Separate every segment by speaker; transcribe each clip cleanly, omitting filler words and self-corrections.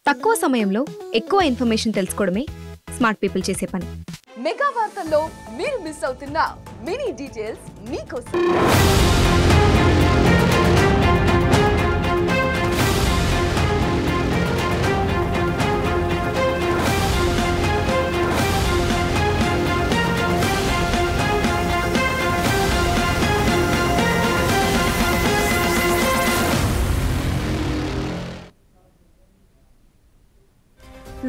Speaker 1: తక్కువ సమయంలో ఎక్కువ ఇన్ఫర్మేషన్ తెలుసుకోవడమే స్మార్ట్ పీపుల్ చేసే పని.
Speaker 2: మెగా వార్తల్లో మీరు మిస్ అవుతున్న మినీ డీటెయిల్స్ మీకోసం.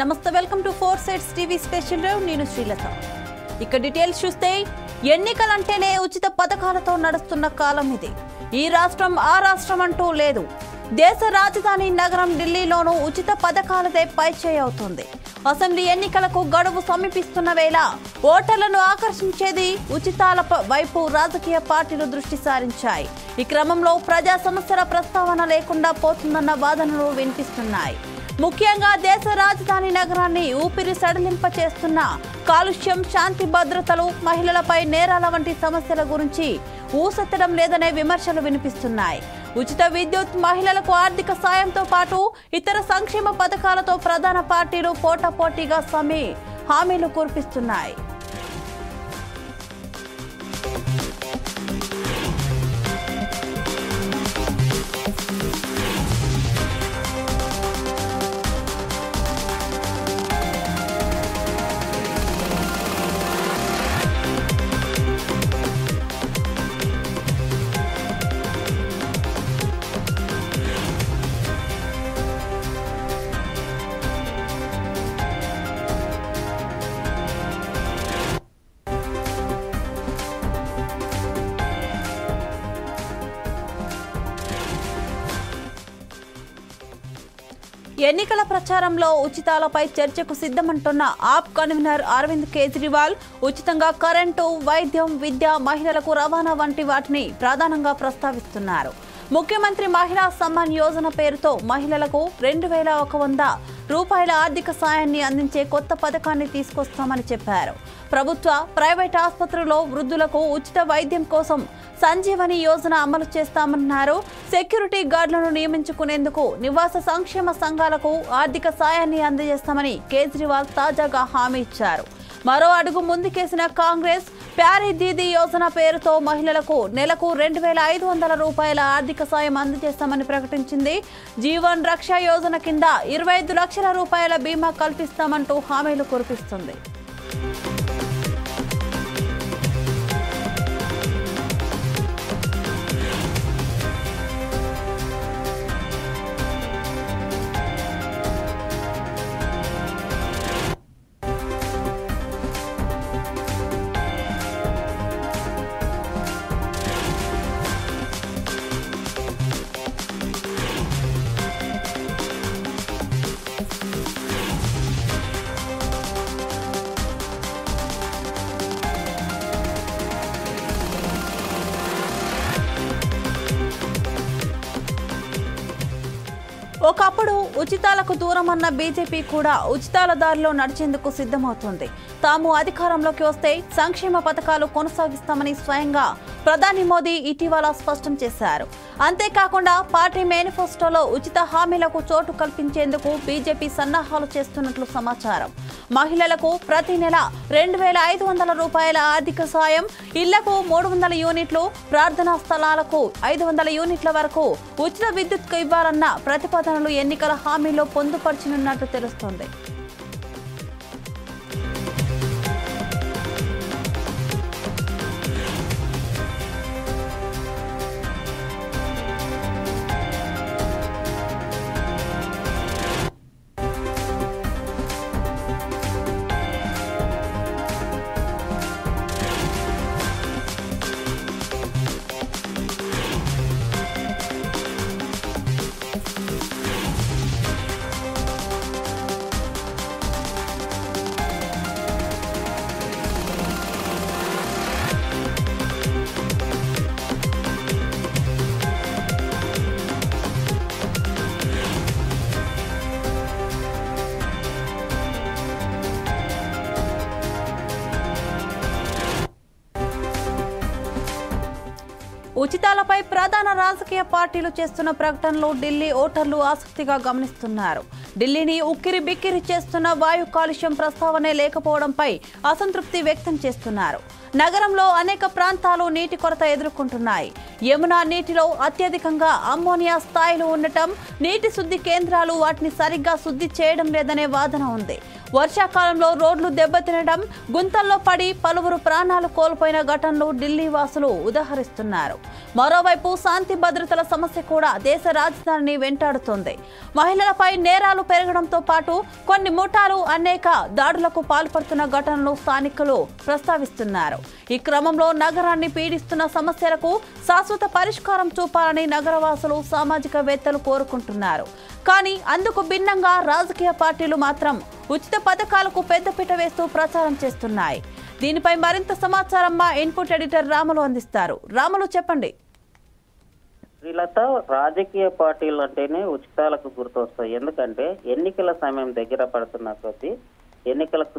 Speaker 3: నమస్తే, welcome to 4 Sides TV special drive. నేను శ్రీలత. ఇక డీటెయిల్స్ చూస్తే, ఎన్నికలంటేనే ఉచిత పథకాలతో నడుస్తున్న కాలం ఇది. ఈ రాష్ట్రం ఆ రాష్ట్రం అంటూ లేదు. దేశ రాజధాని నగరం ఢిల్లీలోనూ ఉచిత పథకాలదే పైచేయి అవుతుంది. అసెంబ్లీ ఎన్నికలకు గడువు సమీపిస్తున్న వేళ ఓటర్లను ఆకర్షించేది ఉచితాల వైపు రాజకీయ పార్టీలు దృష్టి సారించాయి. ఈ క్రమంలో ప్రజా సమస్యల ప్రస్తావన లేకుండా పోతుందన్న వాదనలు వినిపిస్తున్నాయి. ముఖ్యంగా దేశ రాజధాని నగరాన్ని ఊపిరి సడలింప చేస్తున్న కాలుష్యం, శాంతి భద్రతలు, మహిళలపై నేరాల వంటి సమస్యల గురించి ఊసెత్తడం లేదనే విమర్శలు వినిపిస్తున్నాయి. ఉచిత విద్యుత్, మహిళలకు ఆర్థిక సాయంతో పాటు ఇతర సంక్షేమ పథకాలతో ప్రధాన పార్టీలు పోటాపోటీగా హామీలు కురిపిస్తున్నాయి. ఎన్నికల ప్రచారంలో ఉచితాలపై చర్చకు సిద్ధమంటున్న ఆప్ కన్వీనర్ అరవింద్ కేజ్రీవాల్ ఉచితంగా కరెంటు, వైద్యం, విద్య, మహిళలకు రవాణా వంటి వాటిని ప్రధానంగా ప్రస్తావిస్తున్నారు. ముఖ్యమంత్రి మహిళా సమ్మాన్ యోజన పేరుతో మహిళలకు 2100 రూపాయల ఆర్థిక సాయాన్ని అందించే కొత్త పథకాన్ని తీసుకొస్తామని చెప్పారు. ప్రభుత్వ, ప్రైవేట్ ఆసుపత్రుల్లో వృద్ధులకు ఉచిత వైద్యం కోసం సంజీవని యోజన అమలు చేస్తామన్నారు. సెక్యూరిటీ గార్డులను నియమించుకునేందుకు నివాస సంక్షేమ సంఘాలకు ఆర్థిక సాయాన్ని అందజేస్తామని కేజ్రీవాల్ తాజాగా హామీ ఇచ్చారు. మరో అడుగు ముందుకేసిన కాంగ్రెస్ ప్యారీ దీదీ యోజన పేరుతో మహిళలకు నెలకు 2500 రూపాయల ఆర్థిక సాయం అందజేస్తామని ప్రకటించింది. జీవన్ రక్ష యోజన కింద 25 లక్షల రూపాయల బీమా కల్పిస్తామంటూ హామీలు కురిపిస్తుంది. ఒకప్పుడు ఉచితాలకు దూరమన్న బీజేపీ కూడా ఉచితాల దారిలో నడిచేందుకు సిద్ధమవుతుంది. తాము అధికారంలోకి వస్తే సంక్షేమ పథకాలు కొనసాగిస్తామని స్వయంగా ప్రధాని మోదీ ఇటీవల స్పష్టం చేశారు. అంతేకాకుండా పార్టీ మేనిఫెస్టోలో ఉచిత హామీలకు చోటు కల్పించేందుకు బీజేపీ సన్నాహాలు చేస్తున్నట్లు సమాచారం. మహిళలకు ప్రతి నెల 2500 రూపాయల ఆర్థిక సాయం, ఇళ్లకు 300 యూనిట్లు, ప్రార్థనా స్థలాలకు 500 యూనిట్ల వరకు ఉచిత విద్యుత్ ఇవ్వాలన్న ప్రతిపాదనలు ఎన్నికల హామీలో పొందుపర్చనున్నట్లు తెలుస్తోంది. ఉచితాలపై ప్రధాన రాజకీయ పార్టీలు చేస్తున్న ప్రకటనలు ఢిల్లీ ఓటర్లు ఆసక్తిగా గమనిస్తున్నారు. ఢిల్లీని ఉక్కిరి బిక్కిరి చేస్తున్న వాయు కాలుష్యం ప్రస్తావనే లేకపోవడంపై అసంతృప్తి వ్యక్తం చేస్తున్నారు. నగరంలో అనేక ప్రాంతాలు నీటి కొరత ఎదుర్కొంటున్నాయి. యమునా నీటిలో అత్యధికంగా అమ్మోనియా స్థాయిలు ఉండటం, నీటి శుద్ధి కేంద్రాలు వాటిని సరిగ్గా శుద్ధి చేయడం లేదనే వాదన ఉంది. వర్షాకాలంలో రోడ్లు దెబ్బతినడం, గుంతల్లో పడి పలువురు ప్రాణాలు కోల్పోయిన ఘటనలు ఢిల్లీ వాసులు ఉదాహరిస్తున్నారు. మరోవైపు శాంతి భద్రతల సమస్య కూడా దేశ రాజధానిని వెంటాడుతోంది. మహిళలపై నేరాలు పెరగడంతో పాటు కొన్ని ముఠాలు అనేక దాడులకు పాల్పడుతున్న ఘటనలు స్థానికులు ప్రస్తావిస్తున్నారు. ఈ క్రమంలో నగరాన్ని పీడిస్తున్న సమస్యలకు శాశ్వత పరిష్కారం చూపాలని నగరవాసులు, సామాజికవేత్తలు కోరుకుంటున్నారు. కానీ అందుకు భిన్నంగా రాజకీయ పార్టీలు మాత్రం ఉచిత పథకాలకు పెద్దపీట వేస్తూ ప్రచారం చేస్తున్నాయి. దీనిపై మరింత సమాచారం మా ఇన్పుట్ ఎడిటర్ రాములు అందిస్తారు. రాములు, చెప్పండి.
Speaker 4: శ్రీలత, రాజకీయ పార్టీలు అంటేనే ఉచితాలకు గుర్తొస్తాయి. ఎందుకంటే ఎన్నికల సమయం దగ్గర పడుతున్న కొద్దీ ఎన్నికలకు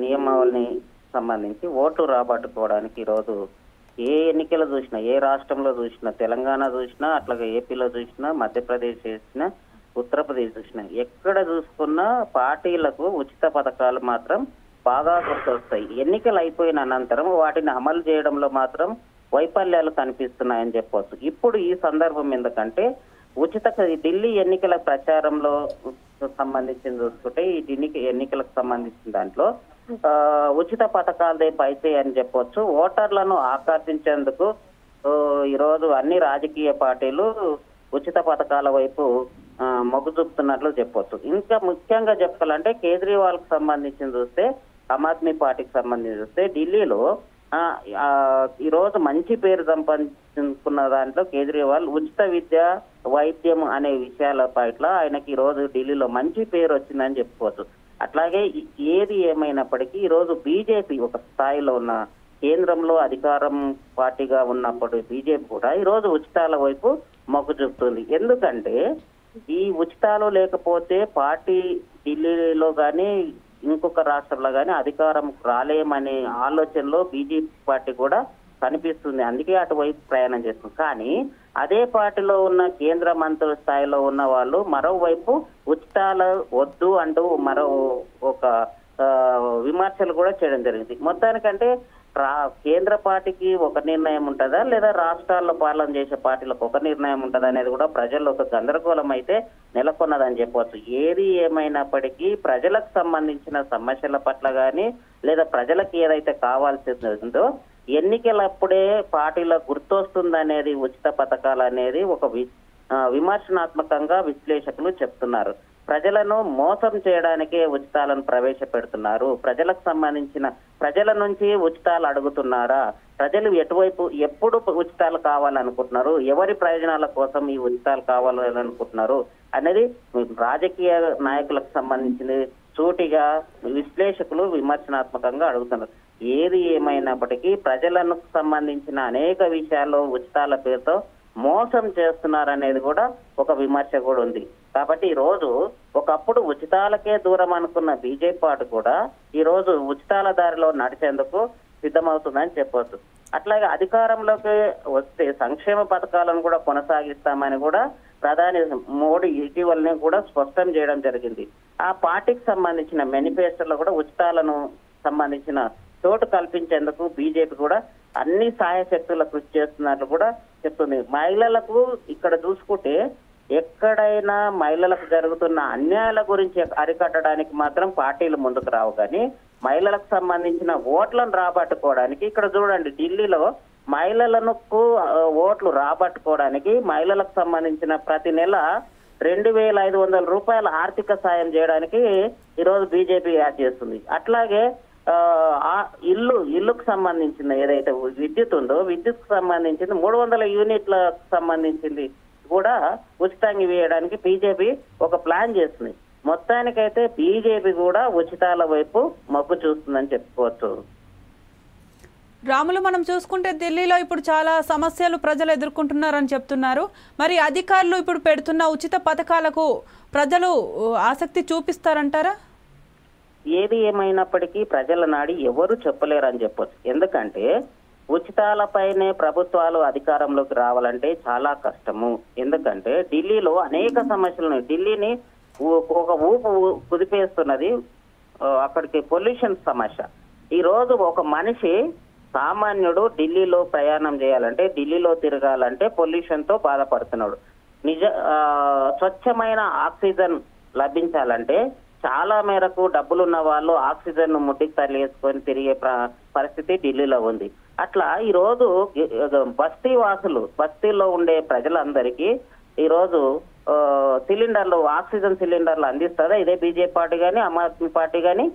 Speaker 4: నియమావళిని సంబంధించి ఓట్లు రాబట్టుకోవడానికి ఈరోజు ఏ ఎన్నికలు చూసినా, ఏ రాష్ట్రంలో చూసినా, తెలంగాణ చూసినా, అట్లాగే ఏపీలో చూసినా, మధ్యప్రదేశ్ చేసినా, ఉత్తరప్రదేశ్ చూసినా, ఎక్కడ చూసుకున్నా పార్టీలకు ఉచిత పథకాలు మాత్రం బాగా గుర్తొస్తాయి. ఎన్నికలు అయిపోయిన అనంతరం వాటిని అమలు చేయడంలో మాత్రం వైఫల్యాలు కనిపిస్తున్నాయని చెప్పవచ్చు. ఇప్పుడు ఈ సందర్భం ఎందుకంటే ఢిల్లీ ఎన్నికల ప్రచారంలో సంబంధించిన చూసుకుంటే ఈ ఎన్నికలకు సంబంధించిన దాంట్లో ఉచిత పథకాలదే పైతే అని చెప్పొచ్చు. ఓటర్లను ఆకర్షించేందుకు ఈరోజు అన్ని రాజకీయ పార్టీలు ఉచిత పథకాల వైపు మొగ్గు చూపుతున్నట్లు చెప్పొచ్చు. ఇంకా ముఖ్యంగా చెప్పాలంటే కేజ్రీవాల్ కు సంబంధించి చూస్తే, ఆమ్ ఆద్మీ పార్టీకి సంబంధించి చూస్తే ఢిల్లీలో ఈరోజు మంచి పేరు సంపాదించుకున్న దాంట్లో కేజ్రీవాల్ ఉచిత విద్య, వైద్యం అనే విషయాల పట్ల ఆయనకి ఈరోజు ఢిల్లీలో మంచి పేరు వచ్చిందని చెప్పుకోవచ్చు. అట్లాగే ఏది ఏమైనప్పటికీ ఈరోజు బీజేపీ ఒక స్థాయిలో ఉన్న, కేంద్రంలో అధికారం పార్టీగా ఉన్నప్పుడు బీజేపీ కూడా ఈరోజు ఉచితాల వైపు మొగ్గు చూపుతుంది. ఎందుకంటే ఈ ఉచితాలు లేకపోతే పార్టీ ఢిల్లీలో కానీ ఇంకొక రాష్ట్రంలో కానీ అధికారం రాలేమనే ఆలోచనలో బీజేపీ పార్టీ కూడా కనిపిస్తుంది. అందుకే అటువైపు ప్రయాణం చేస్తుంది. కానీ అదే పార్టీలో ఉన్న కేంద్ర మంత్రుల స్థాయిలో ఉన్న వాళ్ళు మరోవైపు ఉచితాలు వద్దు అంటూ మరో ఒక విమర్శలు కూడా చేయడం జరిగింది. మొత్తానికంటే కేంద్ర పార్టీకి ఒక నిర్ణయం ఉంటుందా, లేదా రాష్ట్రాల్లో పాలన చేసే పార్టీలకు ఒక నిర్ణయం ఉంటుందా అనేది కూడా ప్రజల్లో ఒక గందరగోళం అయితే నెలకొన్నదని చెప్పవచ్చు. ఏది ఏమైనప్పటికీ ప్రజలకు సంబంధించిన సమస్యల పట్ల కానీ, లేదా ప్రజలకు ఏదైతే కావాల్సిందో ఎన్నికలప్పుడే పార్టీలో గుర్తొస్తుందనేది ఉచిత పథకాలు అనేది ఒక విమర్శనాత్మకంగా విశ్లేషకులు చెప్తున్నారు. ప్రజలను మోసం చేయడానికే ఉచితాలను ప్రవేశపెడుతున్నారు. ప్రజలకు సంబంధించిన ప్రజల నుంచి ఉచితాలు అడుగుతున్నారా, ప్రజలు ఎప్పుడు ఉచితాలు కావాలనుకుంటున్నారు, ఎవరి ప్రయోజనాల కోసం ఈ ఉచితాలు కావాలనుకుంటున్నారు అనేది రాజకీయ నాయకులకు సంబంధించిన సూటిగా విశ్లేషకులు విమర్శనాత్మకంగా అడుగుతున్నారు. ఏది ఏమైనప్పటికీ ప్రజలకు సంబంధించిన అనేక విషయాల్లో ఉచితాల పేరుతో మోసం చేస్తున్నారనేది కూడా ఒక విమర్శ కూడా ఉంది. కాబట్టి ఈ రోజు ఒకప్పుడు ఉచితాలకే దూరం అనుకున్న బీజేపీ పార్టీ కూడా ఈ రోజు ఉచితాల దారిలో నడిచేందుకు సిద్ధమవుతుందని చెప్పవచ్చు. అట్లాగే అధికారంలోకి వస్తే సంక్షేమ పథకాలను కూడా కొనసాగిస్తామని కూడా ప్రధాని మోడీ ఇటీవలనే కూడా స్పష్టం చేయడం జరిగింది. ఆ పార్టీకి సంబంధించిన మేనిఫెస్టోలో కూడా ఉచితాలను సంబంధించిన చోటు కల్పించేందుకు బీజేపీ కూడా అన్ని సాయశక్తుల కృషి చేస్తున్నట్లు కూడా చెప్తుంది. మహిళలకు ఇక్కడ చూసుకుంటే ఎక్కడైనా మహిళలకు జరుగుతున్న అన్యాయాల గురించి అరికట్టడానికి మాత్రం పార్టీలు ముందుకు రావు. కానీ మహిళలకు సంబంధించిన ఓట్లను రాబట్టుకోవడానికి ఇక్కడ చూడండి, ఢిల్లీలో మహిళలకు ఓట్లు రాబట్టుకోవడానికి మహిళలకు సంబంధించిన ప్రతి నెల 2,500 రూపాయల ఆర్థిక సాయం చేయడానికి ఈరోజు బీజేపీ యాడ్ చేస్తుంది. అట్లాగే ఇల్లుకు సంబంధించిన ఏదైతే విద్యుత్ ఉందో విద్యుత్ సంబంధించింది 300 యూనిట్లకు సంబంధించింది కూడా ఉచితంగా వేయడానికి బీజేపీ ఒక ప్లాన్ చేస్తుంది. మొత్తానికైతే బీజేపీ కూడా ఉచితాల వైపు మొగ్గు చూస్తుందని చెప్పుకోవచ్చు.
Speaker 3: రాములు, మనం చూసుకుంటే ఢిల్లీలో ఇప్పుడు చాలా సమస్యలు ప్రజలు ఎదుర్కొంటున్నారని చెప్తున్నారు. మరి అధికారులు ఇప్పుడు పెడుతున్న ఉచిత పథకాలకు ప్రజలు ఆసక్తి చూపిస్తారంటారా?
Speaker 4: ఏది ఏమైనప్పటికీ ప్రజల నాడి ఎవరు చెప్పలేరని చెప్పొచ్చు. ఎందుకంటే ఉచితాలపైనే ప్రభుత్వాలు అధికారంలోకి రావాలంటే చాలా కష్టము. ఎందుకంటే ఢిల్లీలో అనేక సమస్యలు ఉన్నాయి. ఢిల్లీని ఒక ఊపు కుదిపేస్తున్నది అక్కడికి పొల్యూషన్ సమస్య. ఈ రోజు ఒక మనిషి సామాన్యుడు ఢిల్లీలో ప్రయాణం చేయాలంటే, ఢిల్లీలో తిరగాలంటే పొల్యూషన్ తో బాధపడుతున్నాడు. స్వచ్ఛమైన ఆక్సిజన్ లభించాలంటే చాలా మేరకు డబ్బులున్న వాళ్ళు ఆక్సిజన్ ముట్టికి తరలివేసుకొని తిరిగే పరిస్థితి ఢిల్లీలో ఉంది. అట్లా ఈ రోజు బస్తీ వాసులు, బస్తీలో ఉండే ప్రజలందరికీ ఈ రోజు సిలిండర్లు, ఆక్సిజన్ సిలిండర్లు అందిస్తుందా ఇదే బీజేపీ పార్టీ కానీ ఆమ్ ఆద్మీ పార్టీ కానీ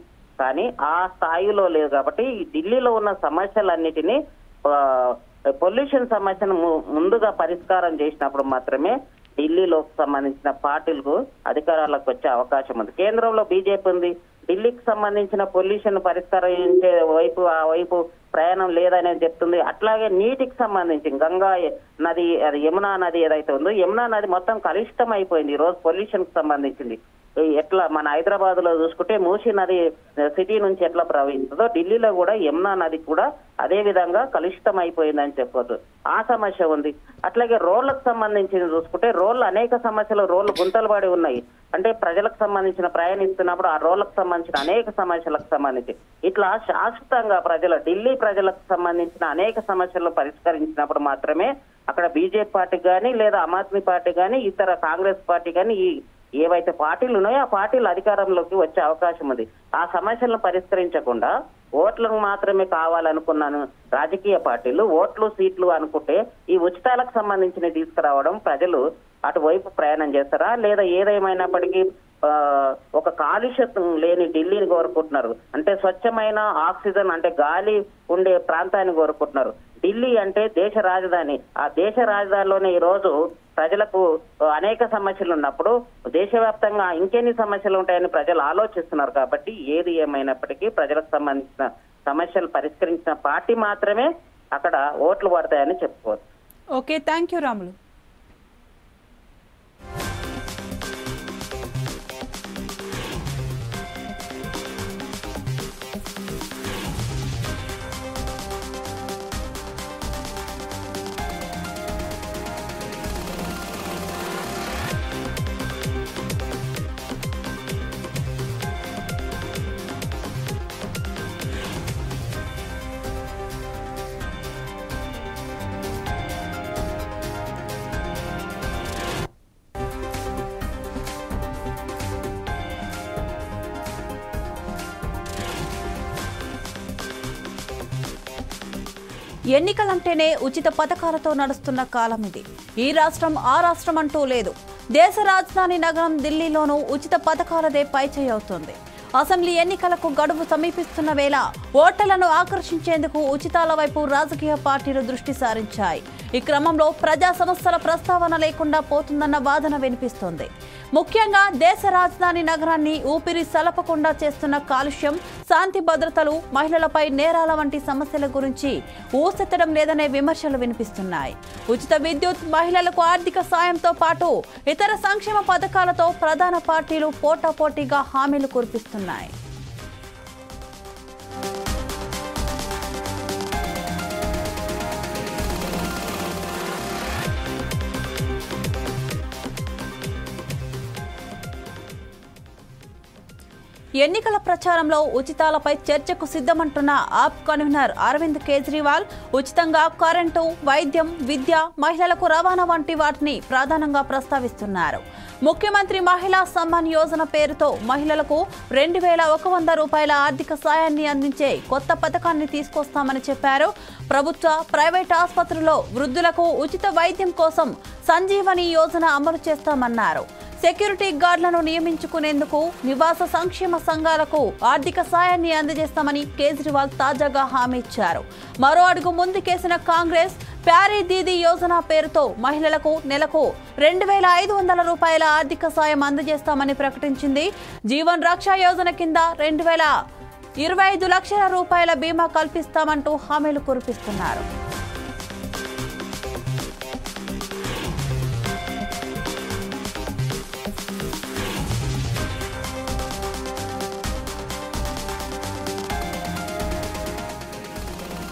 Speaker 4: ఆ స్థాయిలో లేదు. కాబట్టి ఢిల్లీలో ఉన్న సమస్యలన్నిటినీ పొల్యూషన్ సమస్యను ముందుగా పరిష్కారం చేసినప్పుడు మాత్రమే ఢిల్లీలో సంబంధించిన పార్టీలకు అధికారాలకు వచ్చే అవకాశం ఉంది. కేంద్రంలో బీజేపీ ఉంది, ఢిల్లీకి సంబంధించిన పొల్యూషన్ పరిష్కరించే ఆ వైపు ప్రయాణం లేదనేది చెప్తుంది. అట్లాగే నీటికి సంబంధించి గంగా నది, అది యమునా నది ఏదైతే ఉందో, యమునా నది మొత్తం కలుషితం అయిపోయింది ఈ రోజు పొల్యూషన్ కి సంబంధించింది. ఎట్లా మన హైదరాబాద్ లో చూసుకుంటే మూసీ నది సిటీ నుంచి ఎట్లా ప్రవహిస్తుందో ఢిల్లీలో కూడా యమునా నది కూడా అదే విధంగా కలుషితం అయిపోయిందని చెప్పొచ్చు. ఆ సమస్య ఉంది. అట్లాగే రోడ్లకు సంబంధించి చూసుకుంటే అనేక సమస్యలు, రోడ్లు గుంతలు పడి ఉన్నాయి. అంటే ప్రజలకు సంబంధించిన ప్రయాణిస్తున్నప్పుడు ఆ రోడ్లకు సంబంధించిన అనేక సమస్యలకు సంబంధించి ఇట్లా శాశ్వతంగా ఢిల్లీ ప్రజలకు సంబంధించిన అనేక సమస్యలను పరిష్కరించినప్పుడు మాత్రమే అక్కడ బీజేపీ పార్టీ కానీ లేదా ఆమ్ ఆద్మీ పార్టీ కానీ ఇతర కాంగ్రెస్ పార్టీ కానీ ఏవైతే పార్టీలు ఉన్నాయో ఆ పార్టీలు అధికారంలోకి వచ్చే అవకాశం ఉంది. ఆ సమస్యలను పరిష్కరించకుండా ఓట్లకు మాత్రమే కావాలనుకున్నాను రాజకీయ పార్టీలు, ఓట్లు సీట్లు అనుకుంటే ఈ ఉచితాలకు సంబంధించిన తీసుకురావడం ప్రజలు అటువైపు ప్రయాణం చేస్తారా? లేదా ఏదేమైనప్పటికీ ఒక కాలుష్యం లేని ఢిల్లీని కోరుకుంటున్నారు. అంటే స్వచ్ఛమైన ఆక్సిజన్ అంటే గాలి ఉండే ప్రాంతాన్ని కోరుకుంటున్నారు. ఢిల్లీ అంటే దేశ రాజధాని. ఆ దేశ రాజధానిలోనే ఈ రోజు ప్రజలకు అనేక సమస్యలు ఉన్నప్పుడు దేశవ్యాప్తంగా ఇంకెన్ని సమస్యలు ఉంటాయని ప్రజలు ఆలోచిస్తున్నారు. కాబట్టి ఏది ఏమైనప్పటికీ ప్రజలకు సంబంధించిన సమస్యలు పరిష్కరించిన పార్టీ మాత్రమే అక్కడ ఓట్లు పడతాయని చెప్పుకోవచ్చు.
Speaker 3: Okay, thank you Ramulu. ఎన్నికలంటేనే ఉచిత పథకాలతో నడుస్తున్న కాలం ఇది. ఈ రాష్ట్రం ఆ రాష్ట్రం అంటూ లేదు. దేశ రాజధాని నగరం ఢిల్లీలోనూ ఉచిత పథకాలదే పైచేయి అవుతోంది. అసెంబ్లీ ఎన్నికలకు గడువు సమీపిస్తున్న వేళ ఓటర్లను ఆకర్షించేందుకు ఉచితాల వైపు రాజకీయ పార్టీలు దృష్టి సారించాయి. ఈ క్రమంలో ప్రజా సమస్యల ప్రస్తావన లేకుండా పోతుందన్న వాదన వినిపిస్తోంది. ముఖ్యంగా దేశ రాజధాని నగరాన్ని ఊపిరి సలపకుండా చేస్తున్న కాలుష్యం, శాంతి భద్రతలు, మహిళలపై నేరాల వంటి సమస్యల గురించి ఊసెత్తడం లేదనే విమర్శలు వినిపిస్తున్నాయి. ఉచిత విద్యుత్, మహిళలకు ఆర్థిక సాయంతో పాటు ఇతర సంక్షేమ పథకాలతో ప్రధాన పార్టీలు పోటాపోటీగా హామీలు కురిపిస్తున్నాయి. ఎన్నికల ప్రచారంలో ఉచితాలపై చర్చకు సిద్ధమంటున్న ఆప్ కన్వీనర్ అరవింద్ కేజ్రీవాల్ ఉచితంగా కరెంటు, వైద్యం, విద్య, మహిళలకు రవాణా వంటి వాటిని ప్రధానంగా ప్రస్తావిస్తున్నారు. ముఖ్యమంత్రి మహిళా సమ్మాన్ యోజన పేరుతో మహిళలకు 2,100 రూపాయల ఆర్థిక సాయాన్ని అందించే కొత్త పథకాన్ని తీసుకొస్తామని చెప్పారు. ప్రభుత్వ, ప్రైవేట్ ఆసుపత్రుల్లో వృద్ధులకు ఉచిత వైద్యం కోసం సంజీవని యోజన అమలు చేస్తామన్నారు. సెక్యూరిటీ గార్డులను నియమించుకునేందుకు నివాస సంక్షేమ సంఘాలకు ఆర్థిక సాయాన్ని అందజేస్తామని కేజ్రీవాల్ తాజాగా హామీ ఇచ్చారు. మరో అడుగు ముందుకేసిన కాంగ్రెస్ ప్యారీ దీదీ యోజన పేరుతో మహిళలకు నెలకు 2,500 రూపాయల ఆర్థిక సాయం అందజేస్తామని ప్రకటించింది. జీవన్ రక్ష యోజన కింద 2,25 లక్షల రూపాయల బీమా కల్పిస్తామంటూ హామీలు కురిపిస్తున్నారు.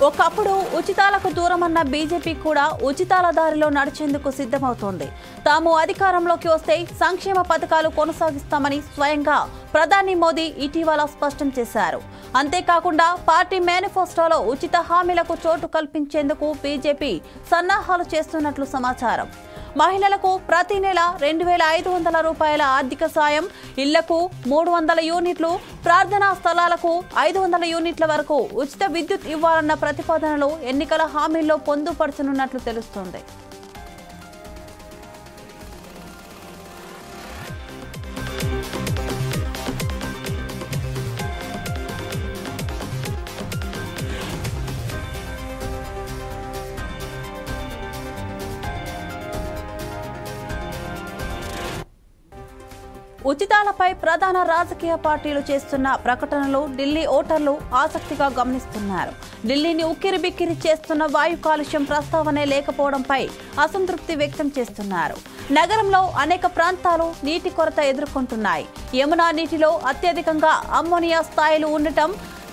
Speaker 3: ఒకప్పుడు ఉచితాలకు దూరమన్న బీజేపీ కూడా ఉచితాల దారిలో నడిచేందుకు సిద్ధమవుతోంది. తాము అధికారంలోకి వస్తే సంక్షేమ పథకాలు కొనసాగిస్తామని స్వయంగా ప్రధాని మోదీ ఇటీవల స్పష్టం చేశారు. అంతేకాకుండా పార్టీ మేనిఫెస్టోలో ఉచిత హామీలకు చోటు కల్పించేందుకు బీజేపీ సన్నాహాలు చేస్తున్నట్లు సమాచారం. మహిళలకు ప్రతి నెల 2,500 రూపాయల ఆర్థిక సాయం, ఇళ్లకు 300 యూనిట్లు, ప్రార్థనా స్థలాలకు 500 యూనిట్ల వరకు ఉచిత విద్యుత్ ఇవ్వాలన్న ప్రతిపాదనలు ఎన్నికల హామీల్లో పొందుపరచనున్నట్లు తెలుస్తోంది. ఉచితాలపై ప్రధాన రాజకీయ పార్టీలు చేస్తున్న ప్రకటనలు ఢిల్లీ ఓటర్లు ఆసక్తిగా గమనిస్తున్నారు. ఢిల్లీని ఉక్కిరిబిక్కిరి చేస్తున్న వాయు కాలుష్యం ప్రస్తావనే లేకపోవడంపై అసంతృప్తి వ్యక్తం చేస్తున్నారు. నగరంలో అనేక ప్రాంతాలు నీటి కొరత ఎదుర్కొంటున్నాయి. యమునా నీటిలో అత్యధికంగా అమ్మోనియా స్థాయిలు ఉండటం,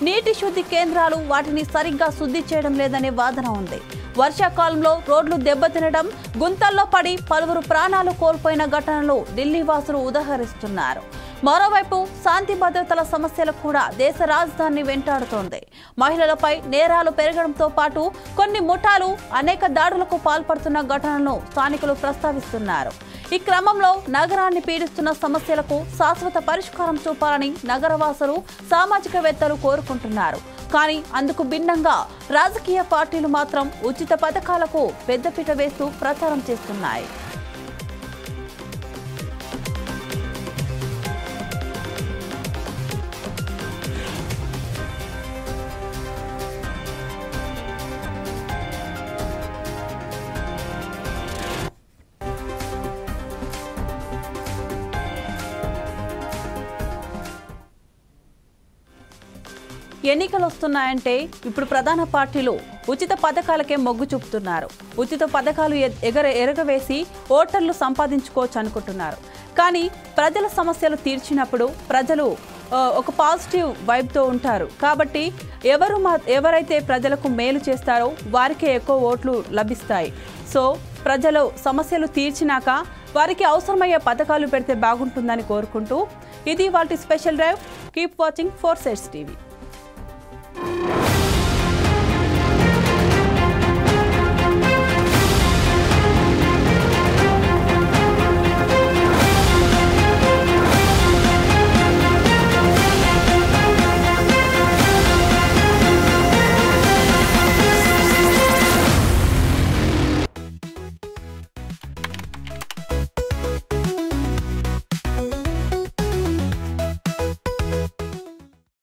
Speaker 3: నీటి శుద్ధి కేంద్రాలు వాటిని సరిగ్గా శుద్ధి చేయడం లేదనే వాదన ఉంది. వర్షాకాలంలో రోడ్లు దెబ్బతినడం, గుంతల్లో పడి పలువురు ప్రాణాలు కోల్పోయిన ఘటనలు ఢిల్లీ వాసులు ఉదహరిస్తున్నారు. మరోవైపు శాంతి భద్రతల సమస్యలు కూడా దేశ రాజధానిని వెంటాడుతోంది. మహిళలపై నేరాలు పెరగడంతో పాటు కొన్ని ముఠాలు అనేక దాడులకు పాల్పడుతున్న ఘటనలను స్థానికులు ప్రస్తావిస్తున్నారు. ఈ క్రమంలో నగరాన్ని పీడిస్తున్న సమస్యలకు శాశ్వత పరిష్కారం చూపాలని నగరవాసులు, సామాజికవేత్తలు కోరుకుంటున్నారు. కానీ అందుకు భిన్నంగా రాజకీయ పార్టీలు మాత్రం ఉచిత పథకాలకు పెద్దపీట వేస్తూ ప్రచారం చేస్తున్నాయి. ఎన్నికలు వస్తున్నాయంటే ఇప్పుడు ప్రధాన పార్టీలు ఉచిత పథకాలకే మొగ్గు చూపుతున్నారు. ఉచిత పథకాలు ఎరగవేసి ఓటర్లు సంపాదించుకోవచ్చు అనుకుంటున్నారు. కానీ ప్రజల సమస్యలు తీర్చినప్పుడు ప్రజలు ఒక పాజిటివ్ వైబ్తో ఉంటారు. కాబట్టి ఎవరైతే ప్రజలకు మేలు చేస్తారో వారికే ఎక్కువ ఓట్లు లభిస్తాయి. సో ప్రజలు సమస్యలు తీర్చినాక వారికి అవసరమయ్యే పథకాలు పెడితే బాగుంటుందని కోరుకుంటూ ఇది వాటి special drive. Keep watching 4 Sides TV.